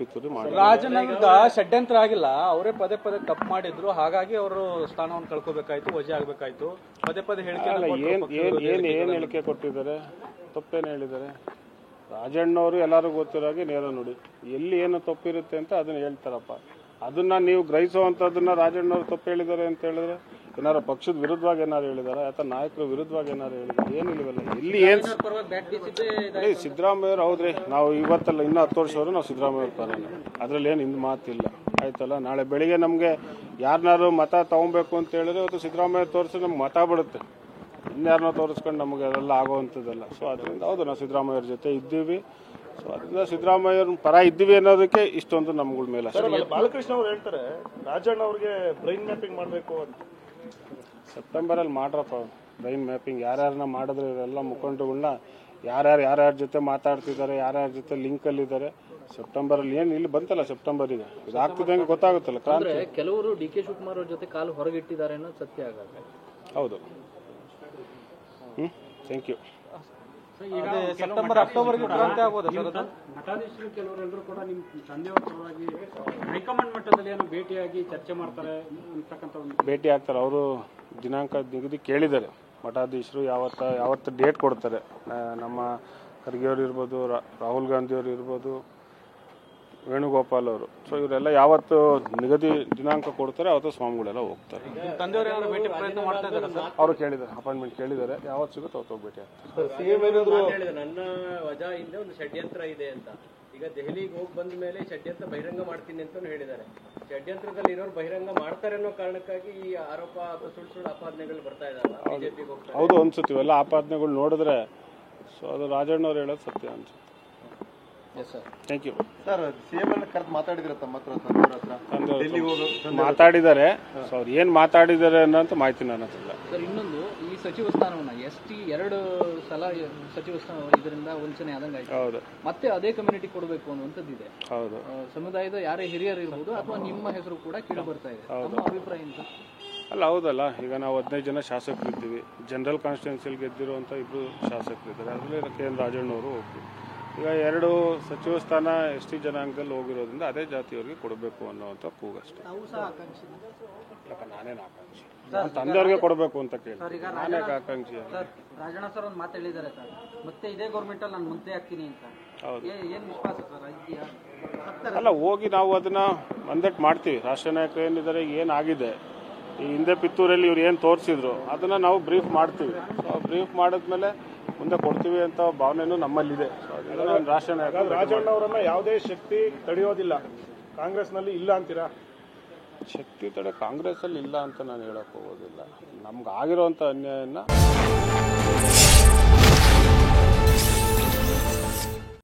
ಪಿತೂರಿ ಮಾಡಿ. ರಾಜನಗರದ ಷಡ್ಯಂತ್ರ ಆಗಿಲ್ಲ, ಅವರೇ ಪದೇ ಪದೇ ತಪ್ಪು ಮಾಡಿದ್ರು, ಹಾಗಾಗಿ ಅವರು ಸ್ಥಾನವನ್ನು ಕಳ್ಕೋಬೇಕಾಯ್ತು, ವಜೆ ಆಗ್ಬೇಕಾಯ್ತು. ಪದೇ ಪದೇ ಹೇಳಿಕೆ ಏನ್ ಹೇಳಿಕೆ ಕೊಟ್ಟಿದ್ದಾರೆ, ತಪ್ಪೇನು ಹೇಳಿದ್ದಾರೆ? ರಾಜಣ್ಣವರು ಎಲ್ಲರಿಗೂ ಗೊತ್ತಿರೋಗೆ ನೇರ ನೋಡಿ, ಎಲ್ಲಿ ಏನು ತಪ್ಪಿರುತ್ತೆ ಅಂತ ಅದನ್ನ ಹೇಳ್ತಾರಪ್ಪ. ಅದನ್ನ ನೀವು ಗ್ರಹಿಸುವಂತದನ್ನ ರಾಜಣ್ಣವ್ರು ತಪ್ಪು ಹೇಳಿದ್ದಾರೆ ಅಂತ ಹೇಳಿದ್ರೆ ಏನಾರು ಪಕ್ಷದ ವಿರುದ್ಧವಾಗಿ ಏನಾರು ಹೇಳಿದಾರೆ ಅಥವಾ ನಾಯಕರ ವಿರುದ್ಧವಾಗಿ ಏನಾರು ಹೇಳಿದ್ದಾರೆ? ಏನಿಲ್ವಲ್ಲ. ಎಲ್ಲಿ ಏನ್ ಸಿದ್ದರಾಮಯ್ಯವ್ರು ಹೌದ್ರಿ, ನಾವು ಇವತ್ತಲ್ಲ ಇನ್ನೂ 10 ವರ್ಷವರೆಗೂ ನಾವು ಸಿದ್ದರಾಮಯ್ಯವ್ರ ಪರನೇ, ಅದ್ರಲ್ಲಿ ಏನು ಹಿಂದೆ ಮಾತಿಲ್ಲ ಆಯ್ತಲ್ಲ. ನಾಳೆ ಬೆಳಿಗ್ಗೆ ನಮಗೆ ಯಾರನ್ನಾರು ಮತ ತಗೊಬೇಕು ಅಂತ ಹೇಳಿದ್ರೆ ಇವತ್ತು ಸಿದ್ದರಾಮಯ್ಯ ತೋರಿಸಿ ನಮ್ಗೆ ಮತ ಬಿಡುತ್ತೆ, ಇನ್ಯಾರನ್ನೋ ತೋರಿಸ್ಕೊಂಡು ನಮಗೆ ಅದೆಲ್ಲ ಆಗೋವಂಥದ್ದಲ್ಲ. ಸೊ ಅದರಿಂದ ಹೌದು ನಾವು ಸಿದ್ದರಾಮಯ್ಯವ್ರ ಜೊತೆ ಇದ್ದೀವಿ. ಸೊ ಅದರಿಂದ ಸಿದ್ದರಾಮಯ್ಯವ್ರ ಪರ ಇದ್ದೀವಿ ಅನ್ನೋದಕ್ಕೆ ಇಷ್ಟೊಂದು ನಮ್ಗಳ ಮೇಲೆ. ಬಾಲಕೃಷ್ಣ ಅವ್ರು ಹೇಳ್ತಾರೆ ರಾಜಣ್ಣ ಅವ್ರಿಗೆ ಬ್ರೈನ್ ಮ್ಯಾಪಿಂಗ್ ಮಾಡಬೇಕು ಅಂತ. ಸೆಪ್ಟೆಂಬರಲ್ಲಿ ಮಾಡ್ರಪ್ಪ ಬ್ರೈನ್ ಮ್ಯಾಪಿಂಗ್. ಯಾರ್ಯಾರನ್ನ ಮಾಡಿದ್ರೆ ಇವರೆಲ್ಲ ಮುಖಂಡಗಳನ್ನ ಯಾರ್ಯಾರ ಜೊತೆ ಮಾತಾಡ್ತಿದ್ದಾರೆ, ಯಾರ್ಯಾರ ಜೊತೆ ಲಿಂಕಲ್ಲಿದ್ದಾರೆ. ಸೆಪ್ಟೆಂಬರಲ್ಲಿ ಏನು ಇಲ್ಲಿ ಬಂತಲ್ಲ, ಸೆಪ್ಟೆಂಬರಿಗೆ ಇದಾಗ್ತಿದ್ದಂಗೆ ಗೊತ್ತಾಗುತ್ತಲ್ಲ ಕ್ರಾಂತಿ. ಕೆಲವರು ಡಿ ಕೆ ಶಿವಕುಮಾರ್ ಅವ್ರ ಜೊತೆ ಕಾಲು ಹೊರಗಿಟ್ಟಿದ್ದಾರೆ ಅನ್ನೋದು ಸತ್ಯ ಆಗಲ್ಲ. ಹೌದು. Thank you. ಸೆಪ್ಟೆಂಬರ್ ಅಕ್ಟೋಬರ್ಗೆ ಕ್ರಾಂತಿ ಆಗ್ಬೋದು ಸರ್. ಮಠಾಧೀಶರು ಕೆಲವರೆಲ್ಲರೂ ಕೂಡ ನಿಮ್ಮ ತಂದೆಯವರ ಪರವಾಗಿ ಹೈಕಮಾಂಡ್ ಮಟ್ಟದಲ್ಲಿ ಏನು ಭೇಟಿಯಾಗಿ ಚರ್ಚೆ ಮಾಡ್ತಾರೆ ಅಂತಕ್ಕಂಥ ಒಂದು ಭೇಟಿ ಆಗ್ತಾರೆ. ಅವರು ದಿನಾಂಕ ನಿಗದಿ ಕೇಳಿದ್ದಾರೆ ಮಠಾಧೀಶರು. ಯಾವತ್ತು ಡೇಟ್ ಕೊಡ್ತಾರೆ. ನಮ್ಮ ಖರ್ಗೆ ಅವರು ಇರ್ಬೋದು, ರಾಹುಲ್ ಗಾಂಧಿ ಅವರು ಇರ್ಬೋದು, ವೇಣುಗೋಪಾಲ್ ಅವರು. ಸೊ ಇವರೆಲ್ಲ ಯಾವತ್ತು ನಿಗದಿ ದಿನಾಂಕ ಕೊಡ್ತಾರೆ ಅವತ್ತು ಸ್ವಾಮಿಗಳೆಲ್ಲ ಹೋಗ್ತಾರೆ. ಅವರು ಕೇಳಿದ್ದಾರೆ, ಅಪಾಯಿಂಟ್ಮೆಂಟ್ ಕೇಳಿದ್ದಾರೆ, ಯಾವತ್ತು ಸಿಗುತ್ತೆ ಅವತ್ತು ಹೋಗಿ ಭೇಟಿ ಆಗ್ತಾರೆ. ನನ್ನ ವಜಾ ಹಿಂದೆ ಒಂದು ಷಡ್ಯಂತ್ರ ಇದೆ ಅಂತ. ಈಗ ದೆಹಲಿಗೆ ಹೋಗಿ ಬಂದ ಮೇಲೆ ಷಡ್ಯಂತ್ರ ಬಹಿರಂಗ ಮಾಡ್ತೀನಿ ಅಂತ ಹೇಳಿದ್ದಾರೆ. ಷಡ್ಯಂತ್ರದಲ್ಲಿ ಇರೋರು ಬಹಿರಂಗ ಮಾಡ್ತಾರೆ ಅನ್ನೋ ಕಾರಣಕ್ಕಾಗಿ ಈ ಆರೋಪ ಅಥವಾ ಸುಳ್ಳು ಆಪಾದನೆಗಳು ಬರ್ತಾ ಇದಾವೆ ಬಿಜೆಪಿಗೆ ಹೋಗ್ತಾರೆ. ಹೌದು ಅನ್ಸುತ್ತೆ ಇವೆಲ್ಲ ಆಪಾದನೆಗಳು ನೋಡಿದ್ರೆ. ಸೊ ಅದು ರಾಜಣ್ಣವ್ರು ಹೇಳೋದು ಸತ್ಯ ಅನ್ಸುತ್ತೆ. Thank you sir. ಸಿಎಂ ಕರೆದು ಮಾತಾಡಿದ್ರೆ ತಮ್ಮ ಹತ್ರ ಮಾತಾಡಿದ್ದಾರೆ. ಸೊ ಅವ್ರು ಏನು ಮಾತಾಡಿದ್ದಾರೆ ಅನ್ನೋಂಥ ಮಾಹಿತಿ ನನ್ನ ಹತ್ರ ಇಲ್ಲ. ಸರ್ ಇನ್ನೊಂದು, ಈ ಸಚಿವ ಸ್ಥಾನವನ್ನ ST 2 ಸಲ ಸಚಿವ ಸ್ಥಾನ ಇದರಿಂದ ವಂಚನೆ ಆದಂಗೆ ಆಯ್ತು. ಹೌದು. ಮತ್ತೆ ಅದೇ ಕಮ್ಯುನಿಟಿ ಕೊಡಬೇಕು ಅನ್ನುವಂಥದ್ದಿದೆ. ಹೌದು. ಸಮುದಾಯದ ಯಾರೇ ಹಿರಿಯರು ಇರ್ಬೋದು ಅಥವಾ ನಿಮ್ಮ ಹೆಸರು ಕೂಡ ಕೇಳಿ ಬರ್ತಾ ಇದೆ. ನಮ್ಮ ಅಭಿಪ್ರಾಯ ಅಂತ ಅಲ್ಲ ಹೌದಲ್ಲ. ಈಗ ನಾವು 15 ಜನ ಶಾಸಕರಿದ್ದೀವಿ. ಜನರಲ್ ಕಾನ್ಸ್ಟಿಟ್ಯೂನ್ಸಿಯಲ್ಲಿ ಗೆದ್ದಿರುವಂಥ 2 ಶಾಸಕರಿದ್ದಾರೆ. ಅದರಲ್ಲಿ KN ರಾಜಣ್ಣವರು ಹೋಗ್ತೀವಿ. ಈಗ 2 ಸಚಿವ ಸ್ಥಾನ ST ಜನಾಂಗದಲ್ಲಿ ಹೋಗಿರೋದ್ರಿಂದ ಅದೇ ಜಾತಿಯವರಿಗೆ ಕೊಡಬೇಕು ಅನ್ನೋವಂಥ ಕೂಗಷ್ಟೇ. ನಾನೇನು ಆಕಾಂಕ್ಷಿ, ತಂದೆಯವ್ರಿಗೆ ಕೊಡಬೇಕು ಅಂತ ಕೇಳಿ ನಾನೇ ಆಕಾಂಕ್ಷಿ. ರಾಜಣ್ಣ ಸರ್ ಒಂದು ಮಾತು ಹೇಳಿದ್ದಾರೆ ಸರ್, ಮತ್ತೆ ಇದೇ ಗೌರ್ಮೆಂಟ್ ಅಲ್ಲಿ ನಾನು ಮಂತ್ರಿ ಆಗ್ತೀನಿ ಅಂತ. ಹೌದು. ಏನ್ ವಿಶ್ವಾಸ ಸರ್? ಅಲ್ಲ ಹೋಗಿ ನಾವು ಅದನ್ನ ಮಂದಟ್ ಮಾಡ್ತೀವಿ. ರಾಷ್ಟ್ರೀಯ ನಾಯಕರು ಏನಿದ್ದಾರೆ, ಏನಾಗಿದೆ ಈ ಹಿಂದೆ ಪಿತ್ತೂರಲ್ಲಿ ಇವ್ರು ಏನು ತೋರಿಸಿದ್ರು ಅದನ್ನ ನಾವು ಬ್ರೀಫ್ ಮಾಡ್ತೀವಿ. ಬ್ರೀಫ್ ಮಾಡಿದ್ಮೇಲೆ ಮುಂದೆ ಕೊಡ್ತೀವಿ ಅಂತ ಭಾವನೆನೂ ನಮ್ಮಲ್ಲಿದೆ. ರಾಷ್ಟ್ರೀಯ ನಾಯಕ ರಾಜಣ್ಣ ಅವರನ್ನ ಯಾವುದೇ ಶಕ್ತಿ ತಡೆಯೋದಿಲ್ಲ, ಕಾಂಗ್ರೆಸ್ನಲ್ಲಿ ಇಲ್ಲ ಅಂತೀರಾ? ಶಕ್ತಿ ತಡೆ ಕಾಂಗ್ರೆಸ್ಸಲ್ಲಿ ಇಲ್ಲ ಅಂತ ನಾನು ಹೇಳಕ್ ಹೋಗೋದಿಲ್ಲ. ನಮ್ಗೆ ಆಗಿರೋಂಥ ಅನ್ಯಾಯನ